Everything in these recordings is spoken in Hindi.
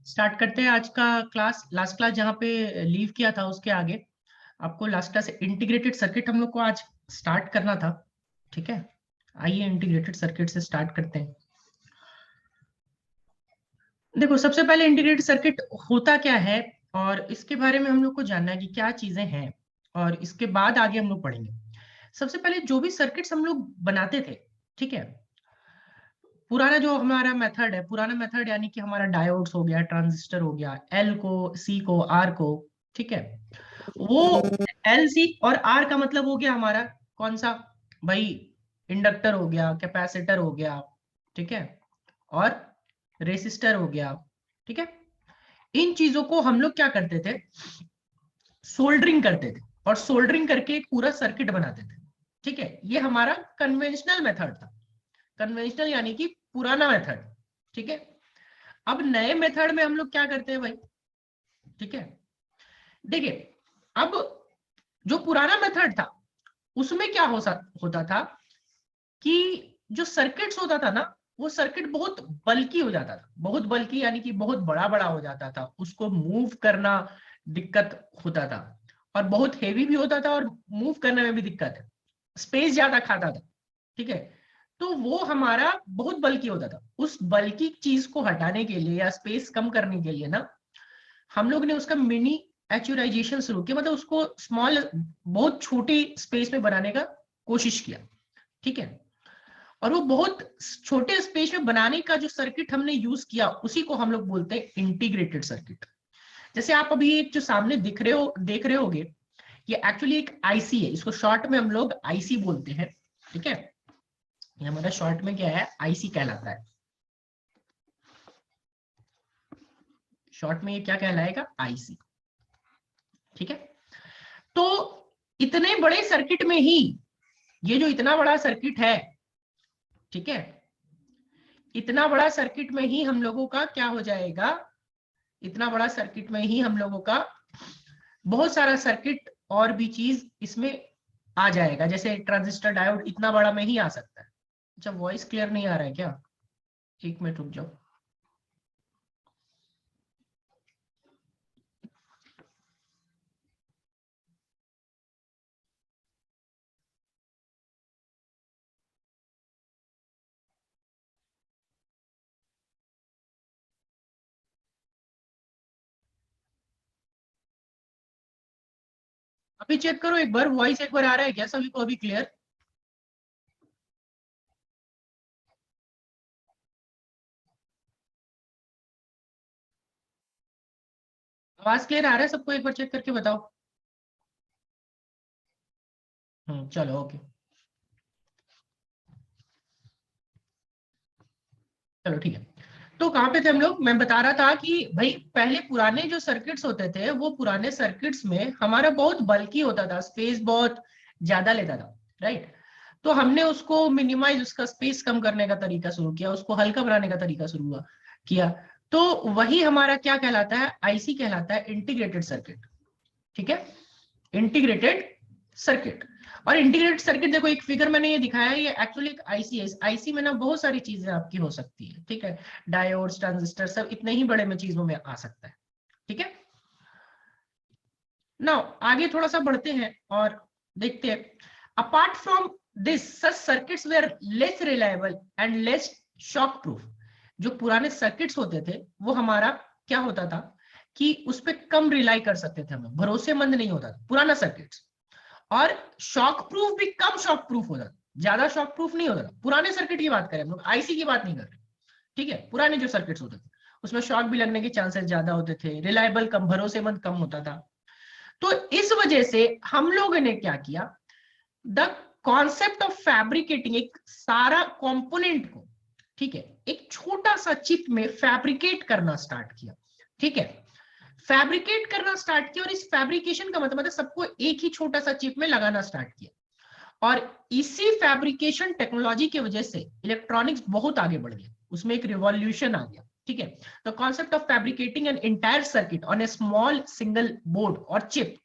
स्टार्ट करते हैं आज का क्लास। लास्ट क्लास जहाँ पे लीव किया था उसके आगे आपको लास्ट क्लास इंटीग्रेटेड सर्किट हम लोग को आज स्टार्ट करना था। ठीक है, आइए इंटीग्रेटेड सर्किट से स्टार्ट करते हैं। देखो, सबसे पहले इंटीग्रेटेड सर्किट होता क्या है और इसके बारे में हम लोग को जानना है कि क्या चीजें हैं, और इसके बाद आगे हम लोग पढ़ेंगे। सबसे पहले जो भी सर्किट्स हम लोग बनाते थे, ठीक है, पुराना जो हमारा मेथड है, पुराना मेथड यानी कि हमारा डायोड्स हो गया, ट्रांजिस्टर हो गया, एल को, सी को, आर को, ठीक है, वो एल सी और आर का मतलब हो गया हमारा कौन सा भाई, इंडक्टर हो गया, कैपेसिटर हो गया, ठीक है, और रेसिस्टर हो गया। ठीक है, इन चीजों को हम लोग क्या करते थे, सोल्डरिंग करते थे और सोल्डरिंग करके एक पूरा सर्किट बनाते थे। ठीक है, ये हमारा कन्वेंशनल मेथड था। कन्वेंशनल यानी कि पुराना मेथड। ठीक है, अब नए मेथड में हम लोग क्या करते हैं भाई, ठीक है, देखिए, अब जो पुराना मेथड था उसमें क्या होता था कि जो सर्किट्स होता था ना, वो सर्किट बहुत बल्की हो जाता था। बहुत बल्की यानी कि बहुत बड़ा बड़ा हो जाता था, उसको मूव करना दिक्कत होता था, और बहुत हेवी भी होता था और मूव करने में भी दिक्कत है, स्पेस ज्यादा खाता था। ठीक है, तो वो हमारा बहुत बल्की होता था। उस बल्की चीज को हटाने के लिए या स्पेस कम करने के लिए ना, हम लोग ने उसका मिनी एचुराइजेशन शुरू किया, मतलब उसको स्मॉल, बहुत छोटी स्पेस में बनाने का कोशिश किया। ठीक है, और वो बहुत छोटे स्पेस में बनाने का जो सर्किट हमने यूज किया उसी को हम लोग बोलते हैं इंटीग्रेटेड सर्किट। जैसे आप अभी एक जो सामने देख रहे होगे, ये एक्चुअली एक आईसी है। इसको शॉर्ट में हम लोग आईसी बोलते हैं। ठीक है, ये हमारा शॉर्ट में क्या है, आईसी कहलाता है। शॉर्ट में ये क्या कहलाएगा, आईसी। ठीक है, तो इतने बड़े सर्किट में ही, ये जो इतना बड़ा सर्किट है, ठीक है, इतना बड़ा सर्किट में ही हम लोगों का क्या हो जाएगा, इतना बड़ा सर्किट में ही हम लोगों का बहुत सारा सर्किट और भी चीज इसमें आ जाएगा। जैसे ट्रांजिस्टर डायोड इतना बड़ा में ही आ सकता है। अच्छा, वॉइस क्लियर नहीं आ रहा है क्या? एक मिनट रुक जाओ। अभी चेक करो एक बार, वॉइस एक बार आ रहा है क्या सभी को अभी क्लियर? आवाज क्लियर आ रहा है सबको? एक बार चेक करके बताओ। चलो ओके, चलो ठीक है। तो कहाँ पे थे हम लोग? मैं बता रहा था कि भाई पहले पुराने जो सर्किट्स होते थे, वो पुराने सर्किट्स में हमारा बहुत बल्की होता था, स्पेस बहुत ज्यादा लेता था, राइट। तो हमने उसको मिनिमाइज, उसका स्पेस कम करने का तरीका शुरू किया, उसको हल्का बनाने का तरीका शुरू किया। तो वही हमारा क्या कहलाता है, आईसी कहलाता है, इंटीग्रेटेड सर्किट। ठीक है, इंटीग्रेटेड सर्किट। और इंटीग्रेटेड सर्किट, देखो एक फिगर मैंने ये दिखाया है, ये एक्चुअली एक आईसी है। आईसी में ना बहुत सारी चीजें आपकी हो सकती है। ठीक है, डायोड्स, ट्रांजिस्टर, सब इतने ही बड़े में चीजों में आ सकता है। ठीक है, नाउ आगे थोड़ा सा बढ़ते हैं और देखते हैं। Apart from this, such circuits were less reliable and less shock proof. जो पुराने सर्किट्स होते थे वो हमारा क्या होता था कि उस पर कम रिलाई कर सकते थे, हम भरोसेमंद नहीं होता था पुराना सर्किट्स। और शॉक प्रूफ भी कम शॉक प्रूफ होता था, ज्यादा शॉक प्रूफ नहीं होता था। पुराने सर्किट की बात करें हम लोग, आईसी की बात नहीं कर रहे। ठीक है, पुराने जो सर्किट्स होते थे उसमें शॉक भी लगने के चांसेस ज्यादा होते थे, रिलायबल कम, भरोसेमंद कम होता था। तो इस वजह से हम लोगों ने क्या किया, द कॉन्सेप्ट ऑफ फैब्रिकेटिंग, एक सारा कंपोनेंट को, ठीक है, एक छोटा सा चिप में फैब्रिकेट करना स्टार्ट किया। ठीक है, फैब्रिकेट करना स्टार्ट किया, और इस फैब्रिकेशन का मतलब सबको एक ही छोटा सा चिप में लगाना स्टार्ट किया। और इसी फैब्रिकेशन टेक्नोलॉजी की वजह से इलेक्ट्रॉनिक्स बहुत आगे बढ़ गया, उसमें एक रिवॉल्यूशन आ गया। ठीक है, the concept of fabricating an entire circuit on A small single board और चिप,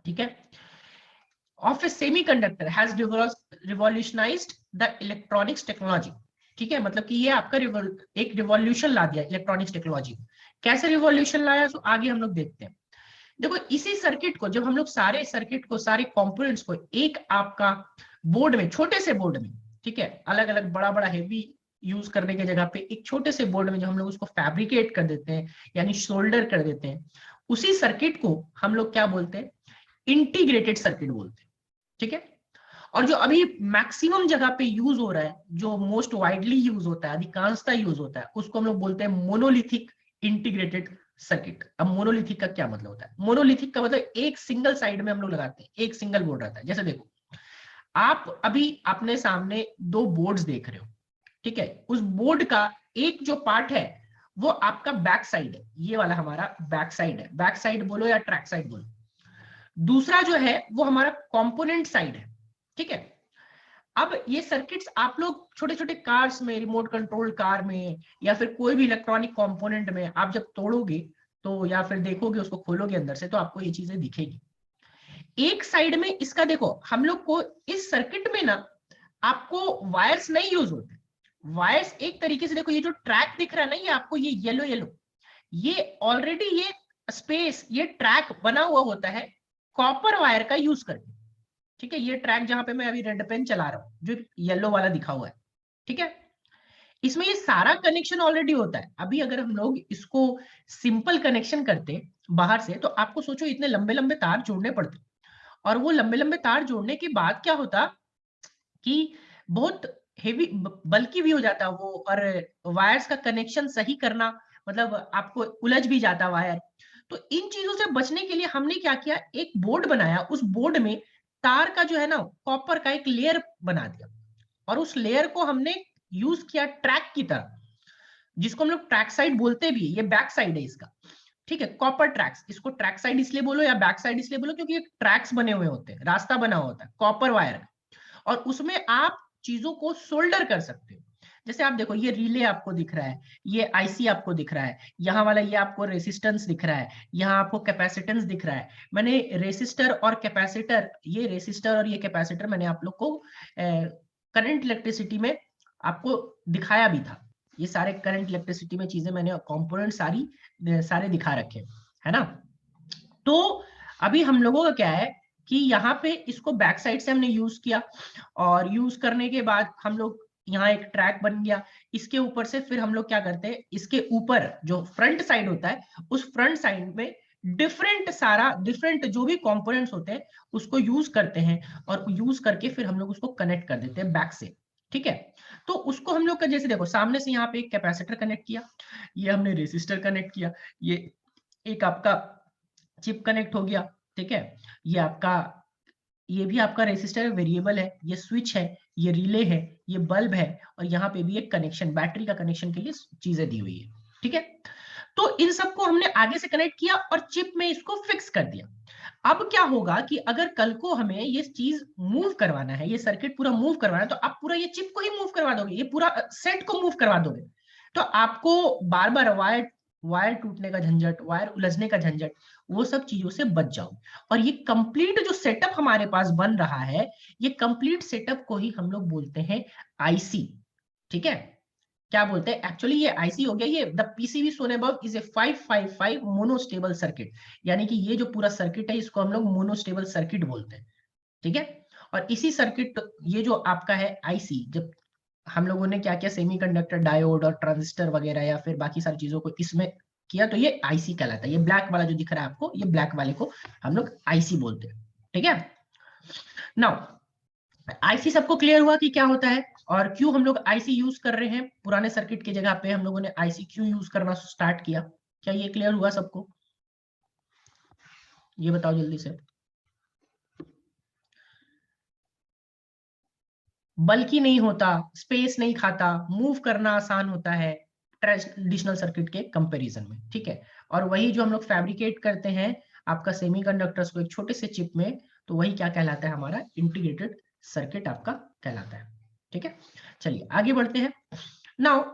ठीक है, of a semiconductor has revolutionized the electronics technology। ठीक है, मतलब कि ये आपका एक रिवॉल्यूशन ला दिया इलेक्ट्रॉनिक्स टेक्नोलॉजी। कैसे रिवॉल्यूशन लाया, तो आगे हम लोग देखते हैं। देखो इसी सर्किट को जब हम लोग सारे सर्किट को, सारे कंपोनेंट्स को एक आपका बोर्ड में, छोटे से बोर्ड में, ठीक है, अलग अलग बड़ा बड़ा हेवी यूज करने की जगह पे एक छोटे से बोर्ड में जो हम लोग उसको फैब्रिकेट कर देते हैं, यानी शोल्डर कर देते हैं, उसी सर्किट को हम लोग क्या बोलते हैं, इंटीग्रेटेड सर्किट बोलते हैं। ठीक है। और जो अभी मैक्सिमम जगह पे यूज हो रहा है, जो मोस्ट वाइडली यूज होता है, अधिकांशता यूज होता है, उसको हम लोग बोलते हैं मोनोलिथिक इंटीग्रेटेड सर्किट। अब मोनोलिथिक का क्या मतलब होता है? मोनोलिथिक का मतलब एक सिंगल साइड में हम लोग लगाते हैं, एक सिंगल बोर्ड रहता है। जैसे देखो, आप अभी अपने सामने दो बोर्ड्स देख रहे हो, ठीक है, उस बोर्ड का एक जो पार्ट है वो आपका बैक साइड है, ये वाला हमारा बैक साइड है, बैक साइड बोलो या ट्रैक साइड बोलो। दूसरा जो है वो हमारा कंपोनेंट साइड है, ठीक है। अब ये सर्किट्स आप लोग छोटे छोटे कार्स में, रिमोट कंट्रोल कार में, या फिर कोई भी इलेक्ट्रॉनिक कंपोनेंट में आप जब तोड़ोगे तो, या फिर देखोगे उसको खोलोगे अंदर से, तो आपको ये चीजें दिखेगी। एक साइड में इसका देखो, हम लोग को इस सर्किट में ना आपको वायर्स नहीं यूज होते। वायर्स एक तरीके से देखो, ये जो ट्रैक दिख रहा है ना, ये आपको ये येलो येलो, ये ऑलरेडी ये स्पेस, ये ट्रैक बना हुआ होता है कॉपर वायर का यूज करके। ठीक है, ये ट्रैक जहां पे मैं अभी रेड पेन चला रहा हूं, जो येलो वाला दिखा हुआ है, ठीक है, इसमें ये सारा कनेक्शन ऑलरेडी होता है। अभी अगर हम लोग इसको सिंपल कनेक्शन करते बाहर से, तो आपको सोचो इतने लंबे लंबे तार जोड़ने पड़ते, और वो लंबे लंबे तार जोड़ने के बाद क्या होता कि बहुत हेवी, बल्कि भी हो जाता वो, और वायर्स का कनेक्शन सही करना, मतलब आपको उलझ भी जाता वायर। तो इन चीजों से बचने के लिए हमने क्या किया, एक बोर्ड बनाया, उस बोर्ड में तार का जो है ना, कॉपर का एक लेयर बना दिया, और उस लेयर को हमने यूज किया ट्रैक की तरह, जिसको हम लोग ट्रैक साइड बोलते भी, ये बैक साइड है इसका, ठीक है, कॉपर ट्रैक्स। इसको ट्रैक साइड इसलिए बोलो या बैक साइड इसलिए बोलो, क्योंकि ये ट्रैक्स बने हुए होते हैं, रास्ता बना हुआ होता है कॉपर वायर का, और उसमें आप चीजों को सोल्डर कर सकते हो। जैसे आप देखो, ये रिले आपको दिख रहा है, ये आईसी आपको दिख रहा है, यहाँ वाला ये आपको रेसिस्टेंस दिख रहा है, यहाँ आपको कैपेसिटेंस दिख रहा है। मैंने रेसिस्टर और कैपेसिटर, ये रेसिस्टर और ये कैपेसिटर मैंने आप लोग को करंट इलेक्ट्रिसिटी में आपको दिखाया भी था। ये सारे करंट इलेक्ट्रिसिटी में चीजें मैंने कंपोनेंट सारे दिखा रखे, है ना। तो अभी हम लोगों का क्या है कि यहाँ पे इसको बैक साइड से हमने यूज किया, और यूज करने के बाद हम लोग, यहाँ एक ट्रैक बन गया, इसके ऊपर से फिर हम लोग क्या करते हैं, इसके ऊपर जो फ्रंट साइड होता है, उस फ्रंट साइड में डिफरेंट जो भी कंपोनेंट्स होते हैं उसको यूज करते हैं, और यूज करके फिर हम लोग उसको कनेक्ट कर देते हैं बैक से। ठीक है, तो उसको हम लोग का, जैसे देखो सामने से यहाँ पे एक कैपेसिटर कनेक्ट किया, ये हमने रेसिस्टर कनेक्ट किया, ये एक आपका चिप कनेक्ट हो गया, ठीक है, ये आपका, ये भी आपका रेसिस्टर वेरिएबल है, ये स्विच है, ये रिले है, ये बल्ब है, और यहाँ पे भी एक कनेक्शन, बैटरी का कनेक्शन के लिए चीजें दी हुई है। ठीक है, तो इन सबको हमने आगे से कनेक्ट किया और चिप में इसको फिक्स कर दिया। अब क्या होगा कि अगर कल को हमें ये चीज मूव करवाना है, ये सर्किट पूरा मूव करवाना है, तो आप पूरा ये चिप को ही मूव करवा दोगे, ये पूरा सेट को मूव करवा दोगे, तो आपको बार बार वायर वायर टूटने का झंझट, वायर उलझने का झंझट, वो सब चीजों से बच जाओ। और ये कंप्लीट जो सेटअप हमारे पास बन रहा है, ये कंप्लीट सेटअप को ही हम लोग बोलते हैं आईसी। ठीक है, क्या बोलते हैं एक्चुअली, ये आईसी हो गया, ये the PCB shown above is a 555 monostable circuit, यानी कि ये जो पूरा सर्किट है इसको हम लोग मोनोस्टेबल सर्किट बोलते हैं। ठीक है, और इसी सर्किट, ये जो आपका है आईसी, जब हम लोगों ने क्या किया, सेमीकंडक्टर, डायोड और ट्रांजिस्टर वगैरह या फिर बाकी सारी चीजों को इसमें किया, तो ये आईसी कहलाता है। ये ब्लैक वाला जो दिख रहा है आपको, ये ब्लैक वाले को हम लोग आईसी बोलते हैं। ठीक है, नाउ आईसी सबको क्लियर हुआ कि क्या होता है, और क्यों हम लोग आईसी यूज कर रहे हैं, पुराने सर्किट की जगह पे हम लोगों ने आईसी क्यों यूज करना स्टार्ट किया। क्या ये क्लियर हुआ सबको? ये बताओ जल्दी से। बल्कि नहीं होता, स्पेस नहीं खाता, मूव करना आसान होता है ट्रेडिशनल सर्किट के कंपैरिजन में। ठीक है, और वही जो हम लोग फैब्रिकेट करते हैं आपका सेमीकंडक्टर्स को एक छोटे से चिप में, तो वही क्या कहलाता है, हमारा इंटीग्रेटेड सर्किट आपका कहलाता है। ठीक है, चलिए आगे बढ़ते हैं। Now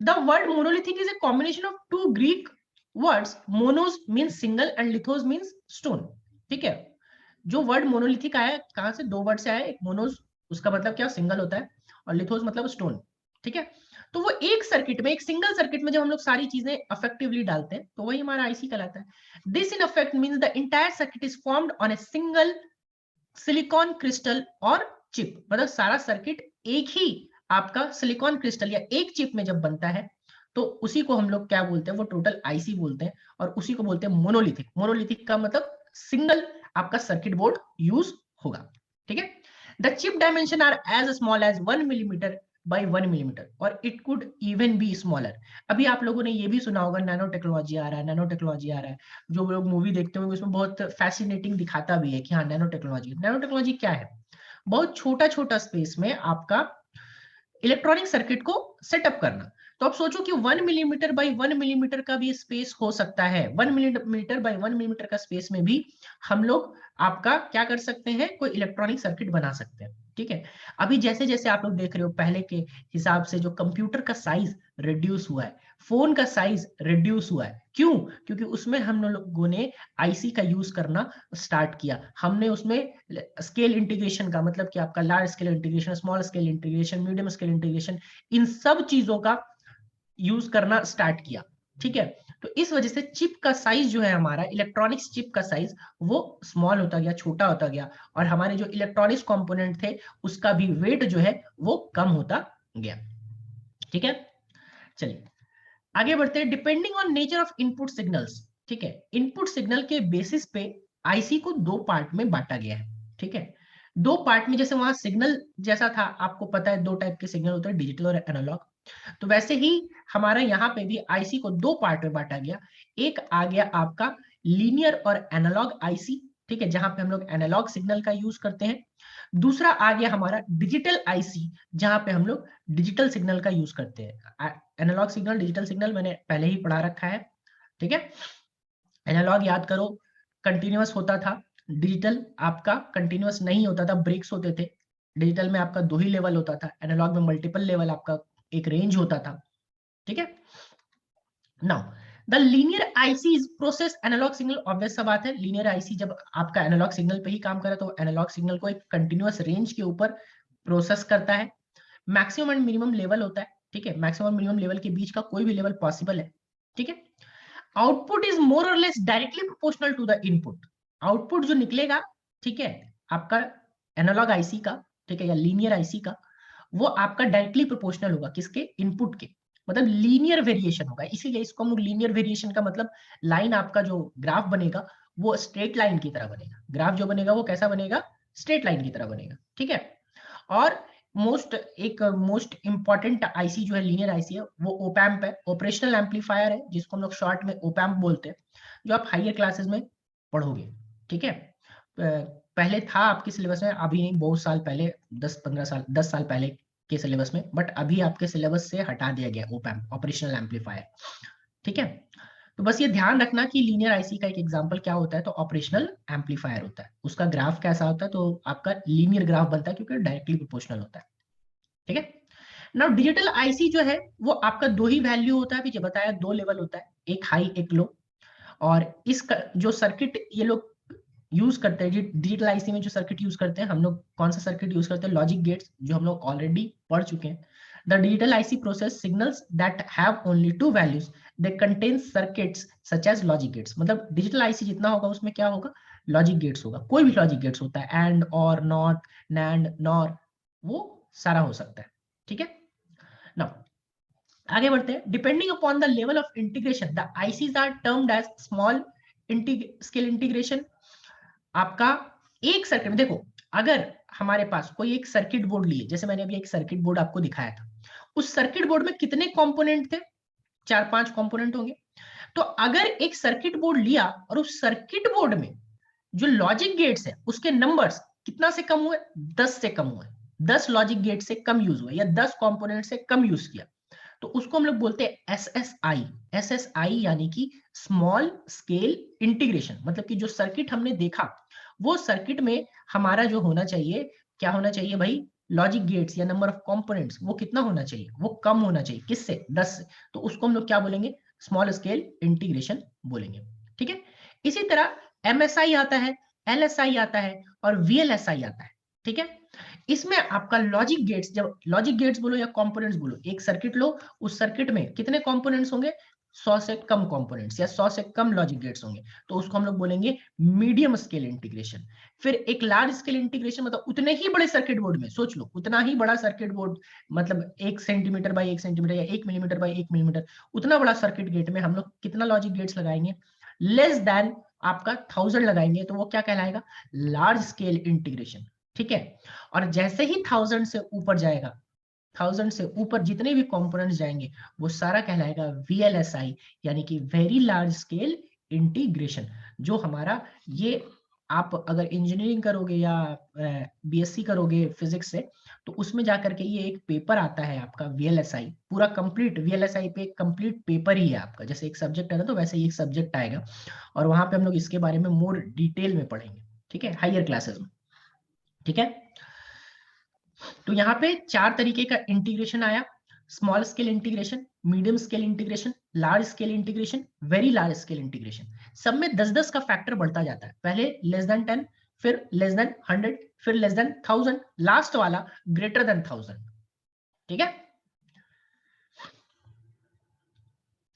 the word monolithic is a combination of two Greek words, monos means single and lithos means stone. ठीक है, जो वर्ड मोनोलिथिक आया कहां से, दो वर्ड से आया, एक मोनोस, उसका मतलब क्या, सिंगल होता है, और लिथोस मतलब स्टोन। ठीक है, तो वो एक सर्किट में, एक सिंगल सर्किट में जब हम लोग सारी चीजें इफेक्टिवली डालते हैं तो वही हमारा आईसी कहलाता है। This in effect means the entire circuit is formed on a single silicon crystal और चिप। मतलब सारा सर्किट एक ही आपका सिलिकॉन क्रिस्टल या एक चिप में जब बनता है तो उसी को हम लोग क्या बोलते हैं, वो टोटल आईसी बोलते हैं, और उसी को बोलते हैं मोनोलिथिक। मोनोलिथिक का मतलब सिंगल आपका सर्किट बोर्ड यूज होगा, ठीक है। The chip dimension are as small as 1 millimetre by 1 millimetre और it could even be smaller. अभी आप लोगों ने ये भी सुना होगा नैनो टेक्नोलॉजी आ रहा है, नैनो टेक्नोलॉजी आ रहा है। जो लोग मूवी देखते होंगे उसमें बहुत फैसिनेटिंग दिखाता भी है कि हाँ नैनो टेक्नोलॉजी। नैनो टेक्नोलॉजी क्या है? बहुत छोटा छोटा स्पेस में आपका इलेक्ट्रॉनिक सर्किट को सेटअप करना। तो आप सोचो कि 1 मिलीमीटर बाई 1 मिलीमीटर का भी स्पेस हो सकता है। 1 मिलीमीटर बाई 1 मिलीमीटर का स्पेस में भी हम लोग आपका क्या कर सकते हैं, कोई इलेक्ट्रॉनिक सर्किट बना सकते हैं, ठीक है। अभी जैसे जैसे आप लोग देख रहे हो पहले के हिसाब से जो कंप्यूटर का साइज रिड्यूस हुआ है, फोन का साइज रिड्यूस हुआ है, क्यों? क्योंकि उसमें हम लोगों ने आईसी का यूज करना स्टार्ट किया। हमने उसमें स्केल इंटीग्रेशन का मतलब कि आपका large scale integration, small scale integration, medium scale integration, इन सब चीजों का यूज करना स्टार्ट किया, ठीक है। तो इस वजह से चिप का साइज जो है हमारा, इलेक्ट्रॉनिक्स चिप का साइज वो स्मॉल होता गया, छोटा होता गया, और हमारे जो इलेक्ट्रॉनिक्स कंपोनेंट थे उसका भी वेट जो है वो कम होता गया, ठीक है। चलिए आगे बढ़ते हैं। Depending on nature of input signals, ठीक है। इनपुट सिग्नल के बेसिस पे आईसी को दो पार्ट में बांटा गया है, ठीक है। दो पार्ट में, जैसे वहां सिग्नल जैसा था, आपको पता है दो टाइप के सिग्नल होते हैं, डिजिटल और एनालॉग। तो वैसे ही हमारा यहाँ पे भी आईसी को दो पार्ट में बांटा गया। एक आ गया आपका लीनियर और एनालॉग आईसी, ठीक है, जहां पे हम लोग एनालॉग सिग्नल का यूज करते हैं। दूसरा आ गया हमारा डिजिटल आईसी, जहां पे हम लोग डिजिटल सिग्नल का यूज करते हैं। एनालॉग सिग्नल, डिजिटल सिग्नल मैंने पहले ही पढ़ा रखा है, ठीक है। एनालॉग याद करो कंटिन्यूअस होता था, डिजिटल आपका कंटिन्यूअस नहीं होता था, ब्रेक्स होते थे। डिजिटल में आपका दो ही लेवल होता था, एनालॉग में मल्टीपल लेवल, आपका एक रेंज होता था, ठीक है। Now the linear IC is process analogue signal. Obvious सा बात है, लीनियर आईसी जब आपका एनालॉग सिग्नल पे ही काम करे तो एनालॉग सिग्नल को एक कंटिन्यूअस रेंज के ऊपर प्रोसेस करता है। मैक्सिमम एंड मिनिमम लेवल होता है, ठीक है। मैक्सिमम मिनिमम लेवल के बीच का कोई भी लेवल पॉसिबल है, ठीक है। आउटपुट इज मोर और less directly proportional to the input. Output जो निकलेगा, ठीक है, आपका एनालॉग आईसी का, ठीक है, या लीनियर आईसी का, वो आपका डायरेक्टली प्रोपोर्शनल होगा किसके? इनपुट के। मतलब लीनियर वेरिएशन होगा, इसीलिए इसको हम लोग लीनियर वेरिएशन का मतलब लाइन, आपका जो ग्राफ बनेगा वो स्ट्रेट लाइन की तरह बनेगा। ग्राफ जो बनेगा वो कैसा बनेगा? स्ट्रेट लाइन की तरह बनेगा, ठीक है। और मोस्ट इंपॉर्टेंट आईसी जो है, लीनियर आईसी है, वो ओपैम्प है, ऑपरेशनल एम्पलीफायर है, जिसको हम लोग शॉर्ट में ओपैम्प बोलते हैं, जो आप हायर क्लासेस में पढ़ोगे, ठीक है। पहले था आपके सिलेबस में, अभी नहीं, बहुत साल पहले, 10-15 साल, 10 साल पहले के सिलेबस में, बट अभी आपके सिलेबस से हटा दिया गया ओपैम्प, ऑपरेशनल एम्पलीफायर, ठीक है। तो बस ये ध्यान रखना कि लीनियर आईसी का एक एग्जांपल क्या होता है, तो ऑपरेशनल एम्पलीफायर होता है। उसका ग्राफ कैसा होता है? तो आपका लीनियर ग्राफ बनता है क्योंकि डायरेक्टली प्रोपोर्शनल होता है, ठीक है। नाउ डिजिटल आईसी जो है वो आपका दो ही वैल्यू होता है, अभी जो बताया, दो लेवल होता है, एक हाई एक लो। और जो सर्किट ये लोग यूज करते हैं, डिजिटल आईसी में जो सर्किट यूज करते हैं हम लोग, कौन सा सर्किट यूज करते हैं? लॉजिक गेट्स, जो हम लोग ऑलरेडी पढ़ चुके हैं। The digital IC process signals that have only two values, they contain circuits such as logic gates. मतलब डिजिटल आईसी जितना होगा उसमें क्या होगा? लॉजिक गेट्स होगा। कोई भी लॉजिक गेट्स होता है, एंड, और, नॉट, नैंड, नॉर, वो सारा हो सकता है, ठीक है। नाउ आगे बढ़ते हैं। Depending upon the level of integration the ICs are termed as small scale integration. आपका एक सर्किट में देखो, अगर हमारे पास कोई एक सर्किट बोर्ड लिए, जैसे मैंने अभी एक सर्किट बोर्ड आपको दिखाया था, उस सर्किट बोर्ड में कितने कंपोनेंट थे? 4-5 कंपोनेंट होंगे। तो अगर एक सर्किट बोर्ड लिया और उस सर्किट बोर्ड में जो लॉजिक गेट्स है उसके नंबर्स कितना से कम हुए? 10 से कम हुए। 10 लॉजिक गेट से कम यूज हुए, या 10 कंपोनेंट से कम यूज किया, तो उसको हम लोग बोलते हैं एसएसआई। एसएसआई यानी कि स्मॉल स्केल इंटीग्रेशन। मतलब कि जो सर्किट हमने देखा, वो सर्किट में हमारा जो होना चाहिए, क्या होना चाहिए भाई? लॉजिक गेट्स या नंबर ऑफ कंपोनेंट्स, वो कितना होना चाहिए? वो कम होना चाहिए। किससे? 10 से। तो उसको हम लोग क्या बोलेंगे? स्मॉल स्केल इंटीग्रेशन बोलेंगे, ठीक है। इसी तरह एमएसआई आता है, एलएसआई आता है और वीएलएसआई आता है, ठीक है। इसमें आपका लॉजिक गेट्स, जब लॉजिक गेट्स बोलो या कंपोनेंट्स बोलो, एक सर्किट लो, उस सर्किट में कितने कंपोनेंट्स होंगे, 100 से कम कंपोनेंट्स या 100 से कम लॉजिक गेट्स होंगे, तो उसको हम लोग बोलेंगे मीडियम स्केल इंटीग्रेशन। फिर एक लार्ज स्केल इंटीग्रेशन, मतलब उतने ही बड़े सर्किट बोर्ड में, सोच लो उतना ही बड़ा सर्किट बोर्ड, मतलब 1 सेंटीमीटर बाई 1 सेंटीमीटर या 1 मिलीमीटर बाई 1 मिलीमीटर, उतना बड़ा सर्किट गेट में हम लोग कितना लॉजिक गेट्स लगाएंगे, लेस देन आपका 1000 लगाएंगे, तो वो क्या कहलाएगा, लार्ज स्केल इंटीग्रेशन। ठीक है, और जैसे ही 1000 से ऊपर जाएगा, 1000 से ऊपर जितने भी कंपोनेंट्स जाएंगे, वो सारा कहलाएगा VLSI, यानी कि वेरी लार्ज स्केल इंटीग्रेशन। जो हमारा ये, आप अगर इंजीनियरिंग करोगे या BSc करोगे फिजिक्स से, तो उसमें जाकर के ये एक पेपर आता है आपका VLSI, पूरा कंप्लीट VLSI पे कंप्लीट पेपर ही है आपका, जैसे एक सब्जेक्ट है ना, तो वैसे ही एक सब्जेक्ट आएगा, और वहां पे हम लोग इसके बारे में मोर डिटेल में पढ़ेंगे, ठीक है, हायर क्लासेस में। ठीक है, तो यहाँ पे 4 तरीके का इंटीग्रेशन आया, small scale integration, medium scale integration, large scale integration, very large scale integration. सब में 10-10 का फैक्टर बढ़ता जाता है, पहले लेस देन 10, फिर लेस देन 100, फिर लेस देन 1000, लास्ट वाला ग्रेटर देन 1000। ठीक है,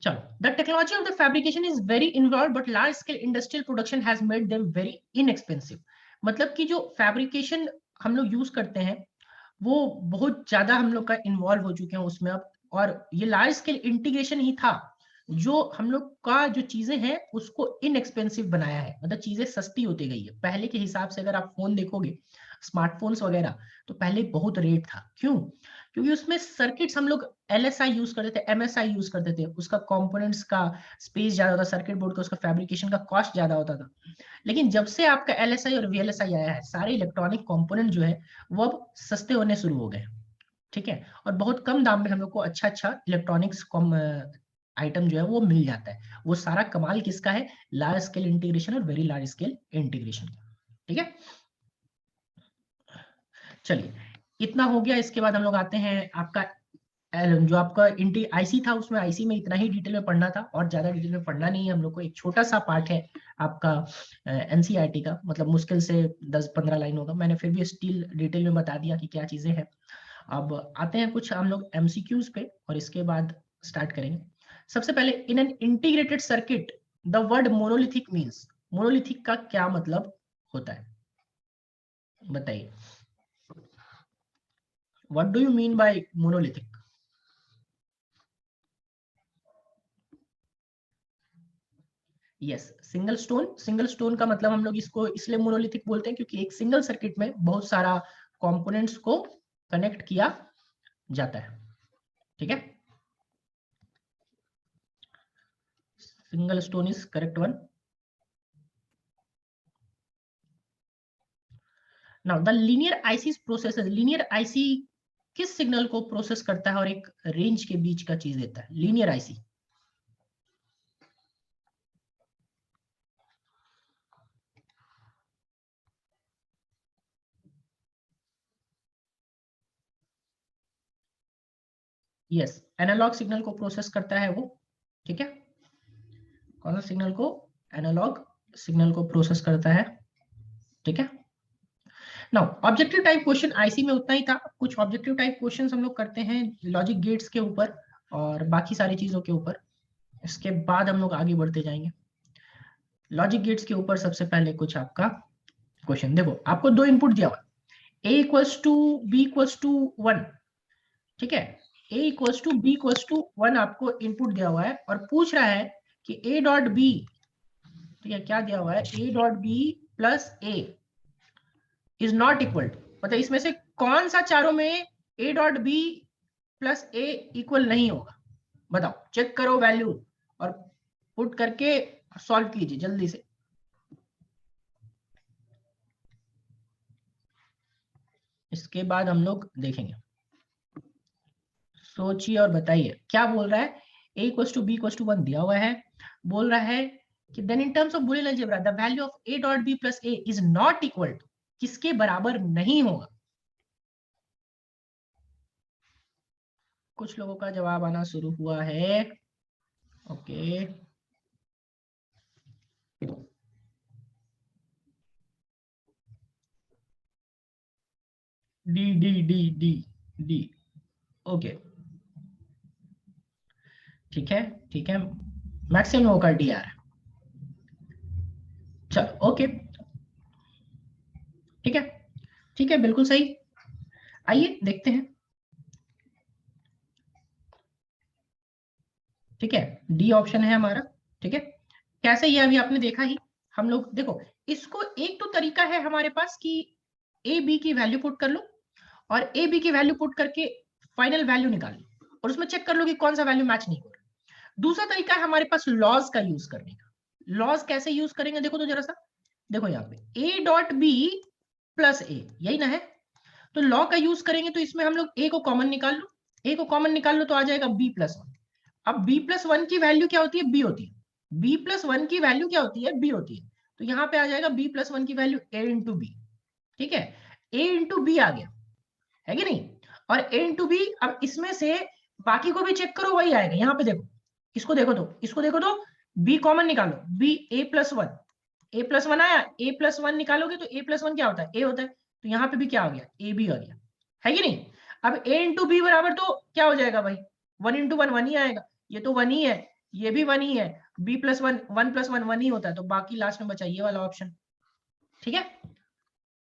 चलो, the technology of the fabrication is very involve, but large scale industrial production has made them very inexpensive. मतलब कि जो फैब्रिकेशन हम लोग यूज करते हैं, वो बहुत ज्यादा हम लोग का इन्वॉल्व हो चुके हैं उसमें अब, और ये लार्ज स्केल इंटीग्रेशन ही था जो हम लोग का जो चीजें हैं उसको इनएक्सपेंसिव बनाया है, मतलब चीजें सस्ती होती गई है। पहले के हिसाब से अगर आप फोन देखोगे, स्मार्टफोन्स वगैरह, तो पहले बहुत रेट था, क्यों, क्योंकि उसमें सर्किट्स हम लोग LSI यूज करते थे, MSI यूज करते थे, उसका कंपोनेंट्स का स्पेस ज्यादा होता, सर्किट बोर्ड का उसका फैब्रिकेशन का कॉस्ट ज्यादा होता था। लेकिन जब से आपका LSI और VLSI आया है, सारे इलेक्ट्रॉनिक कंपोनेंट जो है वो अब सस्ते होने शुरू हो गए। ठीक है, और बहुत कम दाम में हम लोग को अच्छा अच्छा इलेक्ट्रॉनिक्स आइटम जो है वो मिल जाता है। वो सारा कमाल किसका है, लार्ज स्केल इंटीग्रेशन और वेरी लार्ज स्केल इंटीग्रेशन। ठीक है, चलिए, इतना हो गया। इसके बाद हम लोग आते हैं आपका जो आपका इंटी आईसी था, उसमें आईसी में इतना ही डिटेल में पढ़ना था, और ज्यादा डिटेल में पढ़ना नहीं है हम लोग को। एक छोटा सा पार्ट है आपका NCERT का, मतलब मुश्किल से 10-15 लाइन होगा, मैंने फिर भी स्टिल डिटेल में बता दिया कि क्या चीजें हैं। अब आते हैं कुछ हम लोग MCQs पे, और इसके बाद स्टार्ट करेंगे। सबसे पहले, in an integrated circuit the word monolithic means, monolithic का क्या मतलब होता है, बताइए, what do you mean by monolithic. Yes, single stone. Single stone का मतलब हम लोग इसको इसलिए मोनोलिथिक बोलते हैं क्योंकि एक सिंगल सर्किट में बहुत सारा कंपोनेंट्स को कनेक्ट किया जाता है। ठीक है, single stone is correct one. Now the linear IC process, linear IC किस सिग्नल को प्रोसेस करता है और एक रेंज के बीच का चीज देता है, linear IC. Yes, analogue signal को प्रोसेस करता है वो। ठीक है, कौन सा सिग्नल को, एनालॉग सिग्नल को प्रोसेस करता है। ठीक है, now objective type question IC में उतना ही था। कुछ ऑब्जेक्टिव टाइप क्वेश्चंस हम लोग करते हैं लॉजिक गेट्स के ऊपर और बाकी सारी चीजों के ऊपर, इसके बाद हम लोग आगे बढ़ते जाएंगे। लॉजिक गेट्स के ऊपर सबसे पहले कुछ आपका क्वेश्चन देखो, आपको दो इनपुट दिया हुआ, A equals to B equals to 1। ठीक है, A equals to B equals to 1 आपको इनपुट दिया हुआ है, और पूछ रहा है कि A डॉट B, ठीक है, क्या दिया हुआ है, A dot B plus A is not equal to, मतलब इसमें से कौन सा चारों में A dot B plus A equal नहीं होगा, बताओ, चेक करो वैल्यू और पुट करके सॉल्व कीजिए जल्दी से। इसके बाद हम लोग देखेंगे, सोचिए और बताइए क्या बोल रहा है। A equals to B equals to 1 दिया हुआ है, बोल रहा है कि then in terms of Boolean algebra the value of A dot B plus A is not equal to, किसके बराबर नहीं होगा। कुछ लोगों का जवाब आना शुरू हुआ है। Okay, D D D D D. Okay, ठीक है, ठीक है, मैक्सिमम होगा डी आर। चलो ओके, ठीक है, ठीक है, बिल्कुल सही। आइए देखते हैं। ठीक है, डी ऑप्शन है हमारा। ठीक है, कैसे, ये अभी आपने देखा ही। हम लोग देखो, इसको एक तो तरीका है हमारे पास कि ए बी की वैल्यू पुट कर लो, और ए बी की वैल्यू पुट करके फाइनल वैल्यू निकाल लो, और उसमें चेक कर लो कि कौन सा वैल्यू मैच नहीं हो रहा। दूसरा तरीका है हमारे पास लॉज का यूज करने का। लॉज कैसे यूज करेंगे, देखो तो जरा सा। देखो यहाँ पे ए डॉट बी प्लस ए, यही ना है। तो लॉ का यूज करेंगे तो इसमें हम लोग ए को कॉमन निकाल लो, ए को कॉमन निकाल लो तो आ जाएगा बी प्लस वन। अब b प्लस वन की वैल्यू क्या होती है, b होती है। b प्लस वन की वैल्यू क्या होती है, b होती है। तो यहाँ पे आ जाएगा b प्लस वन की वैल्यू a इंटू बी। ठीक है, a इंटू बी आ गया, है कि नहीं। और a इंटू बी, अब इसमें से बाकी को भी चेक करो, वही आएगा। यहाँ पे देखो, इसको देखो तो, इसको देखो तो, b कॉमन निकालो, b a plus one, a plus one आया, a प्लस वन निकालोगे तो a प्लस वन क्या होता है, a होता है। तो यहाँ पे भी क्या हो गया, a b आ गया, है कि नहीं। अब a इंटू बी बराबर तो क्या हो जाएगा भाई, वन इंटू वन वन ही आएगा। ये तो वन ही है, ये भी वन ही है। b plus one, one plus one one ही होता है, तो बाकी लास्ट में बचा ये वाला ऑप्शन। ठीक है,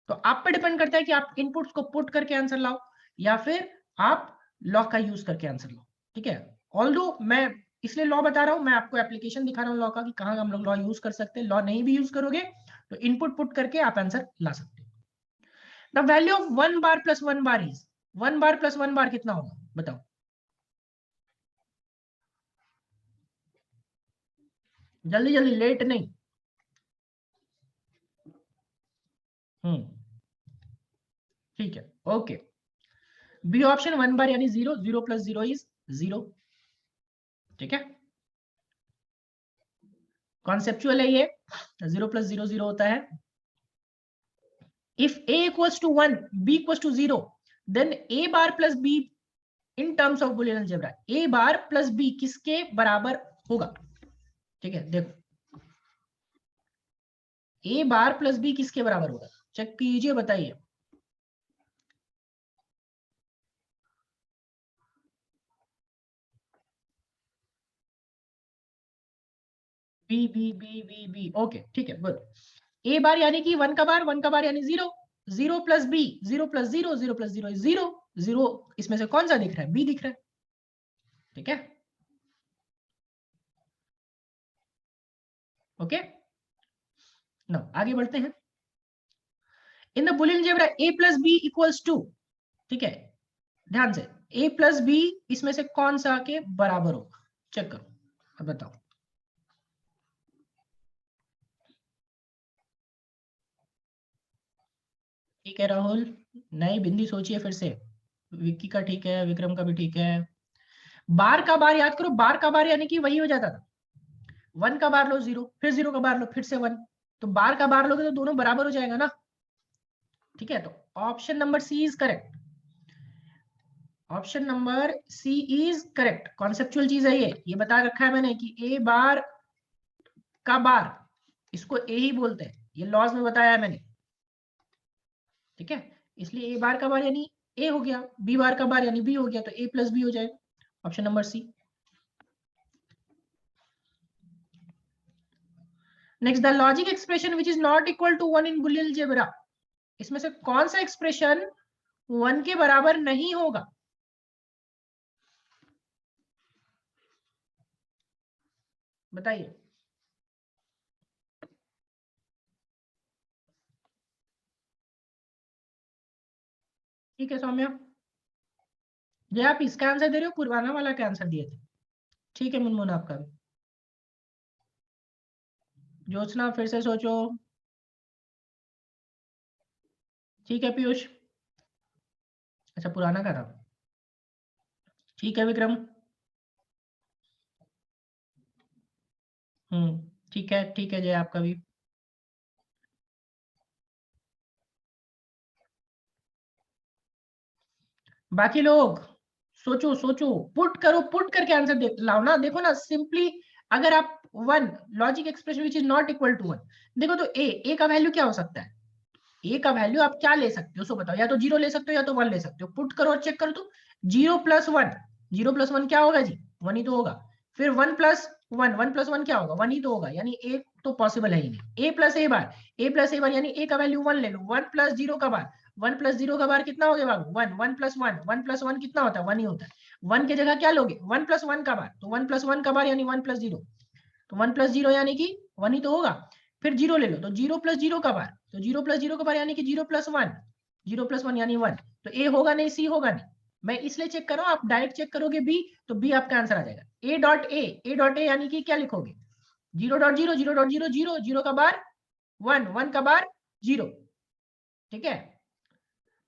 तो आप पे डिपेंड करता है कि आप इनपुट्स को पुट करके आंसर लाओ, या फिर आप लॉ का यूज करके आंसर लाओ। ठीक है, ऑल्दो मैं इसलिए लॉ बता रहा हूं, मैं आपको एप्लीकेशन दिखा रहा हूं लॉ का कि कहां हम लोग लॉ यूज कर सकते हैं। लॉ नहीं भी यूज करोगे तो इनपुट पुट करके आप आंसर ला सकते हो। The value of one bar plus one bar is, one bar plus one bar कितना होगा, बताओ। जल्दी जल्दी, लेट नहीं। ठीक है, okay. B option one bar यानी zero, zero plus zero is zero. ठीक है, कॉन्सेप्चुअल है ये, जीरो प्लस जीरो जीरो होता है। if a equals to 1, b equals to 0, then a bar plus b in terms of boolean algebra, a bar plus b किसके बराबर होगा। ठीक है, देखो a बार प्लस b किसके बराबर होगा, चेक कीजिए, बताइए। b b b b b, okay, ठीक है, गुड। a बार यानी कि वन का बार, वन का बार यानी zero, zero plus B, zero plus zero, zero plus zero zero, zero इसमें से कौन सा दिख रहा है, b दिख रहा है। ठीक है, ओके, नो आगे बढ़ते हैं। In the Boolean algebra a plus B equals to, ठीक है, ध्यान से, a प्लस बी इसमें से कौन सा के बराबर होगा, चेक करो, अब बताओ। ठीक है राहुल, नई बिंदी सोचिए फिर से। विक्की का ठीक है, विक्रम का भी ठीक है। बार का बार याद करो, बार का बार यानी कि वही हो जाता था, वन का बार लो जीरो, फिर जीरो का बार लो, फिर से वन। तो बार का बार लोगे तो दोनों बराबर हो जाएगा ना। ठीक है, तो option number C is correct, option number C is correct. Conceptual चीज है ये बता रखा है मैंने कि ए बार का बार, इसको ए ही बोलते हैं, ये लॉज में बताया है मैंने। ठीक है, इसलिए ए बार का बार यानी ए हो गया, बी बार का बार यानी बी हो गया, तो ए प्लस बी हो जाएगा, option number C. Next, the logic expression which is not equal to one in Boolean algebra, इसमें से कौन सा एक्सप्रेशन वन के बराबर नहीं होगा, बताइए। ठीक है सौम्या, ये आप इसका आंसर दे रहे हो, पुराना वाला का आंसर दिए थे। ठीक है मुनमुन, आपका भी। ज्योत्सना फिर से सोचो। ठीक है पीयूष, अच्छा पुराना का था। ठीक है विक्रम। ठीक है, ठीक है जय, आपका भी। बाकी लोग सोचो सोचो, पुट करो, पुट करके आंसर दे लाओ ना। देखो ना सिंपली, अगर आप one, logic expression which is not equal to one, देखो तो ए का वैल्यू क्या हो सकता है, ए का वैल्यू आप क्या ले सकते हो, सो बताओ, या तो 0 ले सकते हो या तो 1 ले सकते हो। पुट करो और चेक करो तो 0 + 1, 0 + 1 क्या होगा जी, 1 ही तो होगा। फिर 1 + 1, 1 + 1 क्या होगा, 1 ही तो होगा, यानी ए तो पॉसिबल है ही नहीं। ए प्लस ए बार यानी ए का वैल्यू 1 ले लो। 1 + 0 का बार, 1 + 0 का बार कितना हो गया बाबू, 1। 1 + 1, 1 + 1 कितना होता है, 1 ही होता है। 1 की जगह क्या लोगे, 1 + 1 का बार, तो 1 + 1 का बार यानी 1 + 0, तो 1 + 0 यानी कि 1 ही तो होगा। फिर 0 ले लो, तो 0 + 0 का बार, तो 0 + 0 का बार यानी कि 0 + 1, 0 + 1 यानी 1, तो ए होगा नहीं, सी होगा नहीं। मैं इसलिए चेक कर रहा हूं, आप डायरेक्ट चेक करोगे बी, तो बी आपका आंसर आ जाएगा। ए डॉट ए यानी कि क्या लिखोगे, 0.0, 0.0, 0, 0 का बार 1, 1 का बार 0, ठीक है।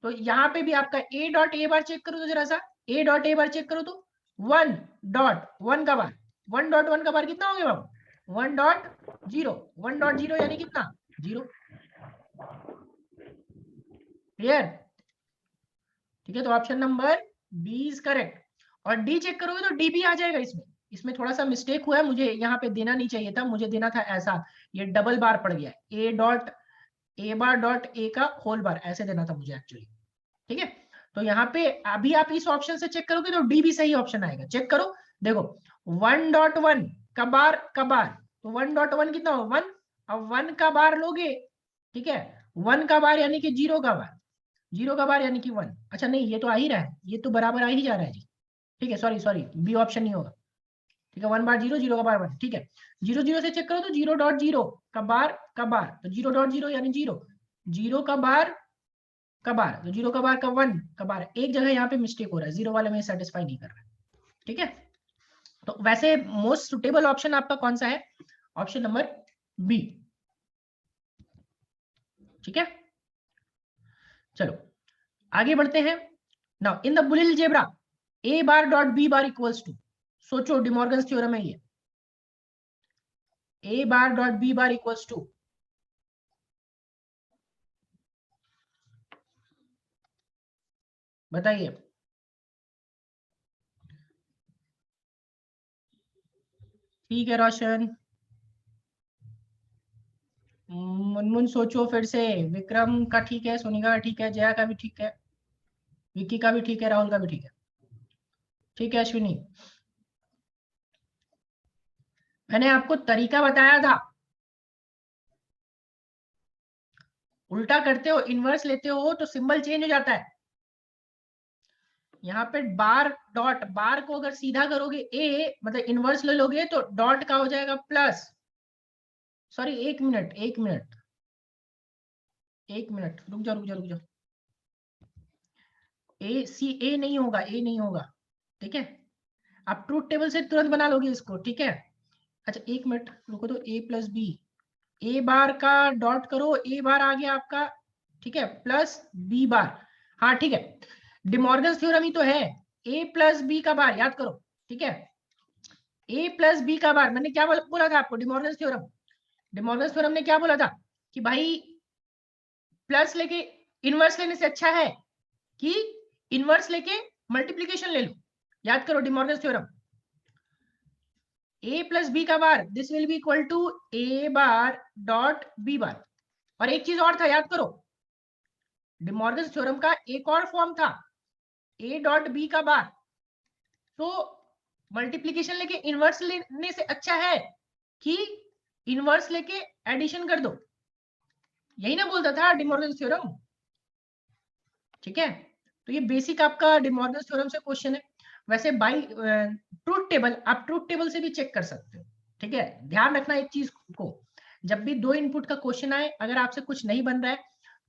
तो यहाँ पे भी आपका ए बार चेक करो तो जरा सा, ए बार चेक करो तो 1.1 का बार, 1.1 का बार कितना हो गया बाबू, 1.0, 1.0 यानी कितना, 0। क्लियर, ठीक है। तो option number B is correct. और डी चेक करोगे तो डी भी आ जाएगा इसमें। इसमें थोड़ा सा मिस्टेक हुआ है, मुझे यहाँ पे देना नहीं चाहिए था, मुझे देना था ऐसा, ये डबल बार पड़ गया, ए का होल बार ऐसे देना था मुझे एक्चुअली, ठीक है। तो यहाँ पे अभी आप इस ऑप्शन से चेक करोगे तो डी भी सही ऑप्शन आएगा। चेक करो, देखो 1.1 का बार, तो 1.1 कितना हो 1, अब 1 का बार लोगे, ठीक है, 1 का बार यानी कि 0 का बार, 0 का बार यानी कि 1। अच्छा नहीं, ये तो आ ही रहा है, ये तो बराबर आ ही जा रहा है जी, ठीक है, सॉरी सॉरी, बी ऑप्शन नहीं होगा, ठीक है। 1 बार 0, 0 का बार 1, ठीक है। 0 से चेक करो तो 0.0 का बार, तो 0.0 यानी 0, 0 का बार, तो 0 का बार का 1 का बार, एक जगह यहाँ पे मिस्टेक हो रहा है, 0 वाले में सेटिस्फाई नहीं कर रहा है, ठीक है। तो वैसे मोस्ट सुटेबल ऑप्शन आपका कौन सा है, ऑप्शन नंबर बी, ठीक है। चलो आगे बढ़ते हैं। Now in the Boolean algebra A bar dot B bar equals to, सोचो डिमॉर्गन्स थ्योरम है ये, A bar dot B bar equals to, बताइए। ठीक है रोशन, मुनमुन सोचो फिर से, विक्रम का ठीक है, सोनिका का ठीक है, जया का भी ठीक है, विक्की का भी ठीक है, राहुल का भी ठीक है, ठीक है अश्विनी। मैंने आपको तरीका बताया था, उल्टा करते हो, इनवर्स लेते हो तो सिंबल चेंज हो जाता है। यहाँ पे बार डॉट, बार को अगर सीधा करोगे ए मतलब इनवर्स ले लोगे तो डॉट का हो जाएगा प्लस, सॉरी एक मिनट एक मिनट एक मिनट, रुक जाओ रुक जाओ रुक जाओ, ए नहीं होगा, ए नहीं होगा, ठीक है। आप ट्रूथ टेबल से तुरंत बना लोगे इसको, ठीक है। अच्छा एक मिनट रुको, तो ए प्लस बी, ए बार का डॉट करो, ए बार आ गया आपका, ठीक है, प्लस बी बार, हाँ ठीक है। डिमॉर्गन्स थ्योरम ही तो है, ए प्लस बी का बार याद करो, ठीक है। ए प्लस बी का बार, मैंने क्या बोला था आपको, डिमॉर्गन्स थ्योरम, डिमॉर्गन्स थ्योरम ने क्या बोला था कि भाई प्लस लेके इनवर्स लेने से अच्छा है कि इनवर्स लेके मल्टीप्लीकेशन ले लो, याद करो De Morgan's theorem. A plus B का bar, this will be equal to A bar dot B bar. और एक चीज और था, याद करो, डिमॉर्गन्स थ्योरम का एक और फॉर्म था, ए डॉट बी का बार, तो मल्टीप्लीकेशन लेके इनवर्स लेने से अच्छा है कि इनवर्स लेके एडिशन कर दो, यही ना बोलता था डिमॉर्गन्स थ्योरम, ठीक है। तो ये बेसिक आपका डिमॉर्गन्स थ्योरम से क्वेश्चन है। वैसे बाई ट्रूथ टेबल, आप ट्रूथ टेबल से भी चेक कर सकते हो, ठीक है। ध्यान रखना एक चीज को, जब भी 2 इनपुट का क्वेश्चन आए, अगर आपसे कुछ नहीं बन रहा है,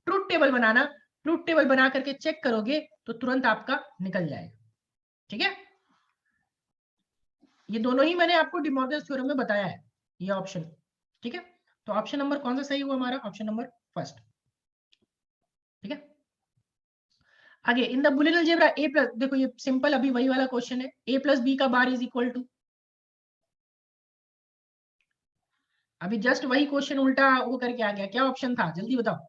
ट्रूथ टेबल बनाना, ट्रूथ टेबल बना करके चेक करोगे तो तुरंत आपका निकल जाएगा, ठीक है। ये दोनों ही मैंने आपको डिमॉर्गन्स थ्योरम में बताया है, ये ऑप्शन, ठीक है। तो ऑप्शन नंबर कौन सा सही हुआ हमारा, ऑप्शन नंबर फर्स्ट, ठीक है। आगे इन the Boolean algebra A plus, देखो ये सिंपल अभी वही वाला क्वेश्चन है, ए प्लस बी का बार इज इक्वल टू, अभी जस्ट वही क्वेश्चन उल्टा वो करके आ गया, क्या ऑप्शन था जल्दी बताओ।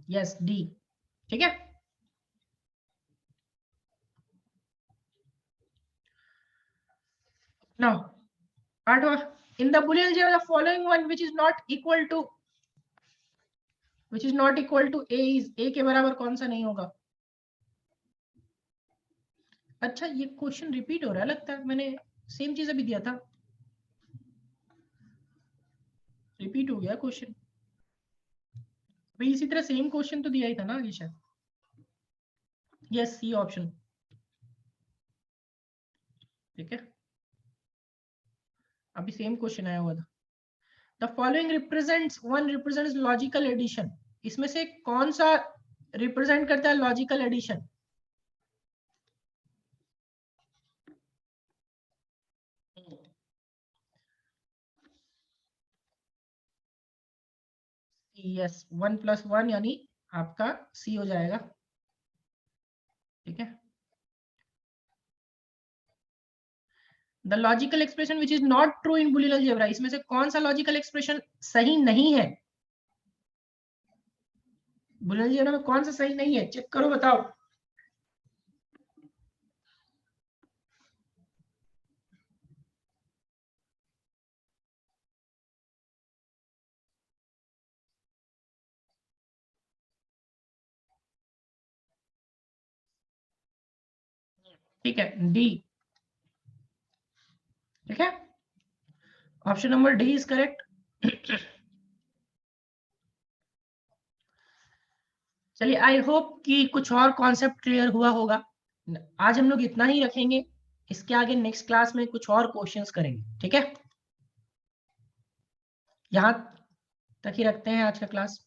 यस डी, ठीक है। नाउ 8वां, in the Boolean algebra the following one which is not equal to a is a के बराबर कौन सा नहीं होगा? अच्छा ये क्वेश्चन रिपीट हो रहा है लगता है, मैंने सेम चीज अभी दिया था, रिपीट हो गया क्वेश्चन। भाई इसी तरह सेम क्वेश्चन तो दिया ही था ना आगे शायद। यस सी ऑप्शन, ठीक है, अभी सेम क्वेश्चन आया हुआ था। The following represents, one represents logical addition, इसमें से कौन सा रिप्रेजेंट करता है लॉजिकल एडिशन? यस 1 + 1 यानी आपका सी हो जाएगा, ठीक है। The logical expression which is not true in Boolean algebra, इसमें से कौन सा लॉजिकल एक्सप्रेशन सही नहीं है? बुलियन अलजेब्रा में कौन सा सही नहीं है, चेक करो बताओ। ठीक है डी, ठीक है, option number D is correct. चलिए आई होप कि कुछ और कॉन्सेप्ट क्लियर हुआ होगा। आज हम लोग इतना ही रखेंगे, इसके आगे नेक्स्ट क्लास में कुछ और क्वेश्चंस करेंगे, ठीक है। यहां तक ही रखते हैं आज का क्लास।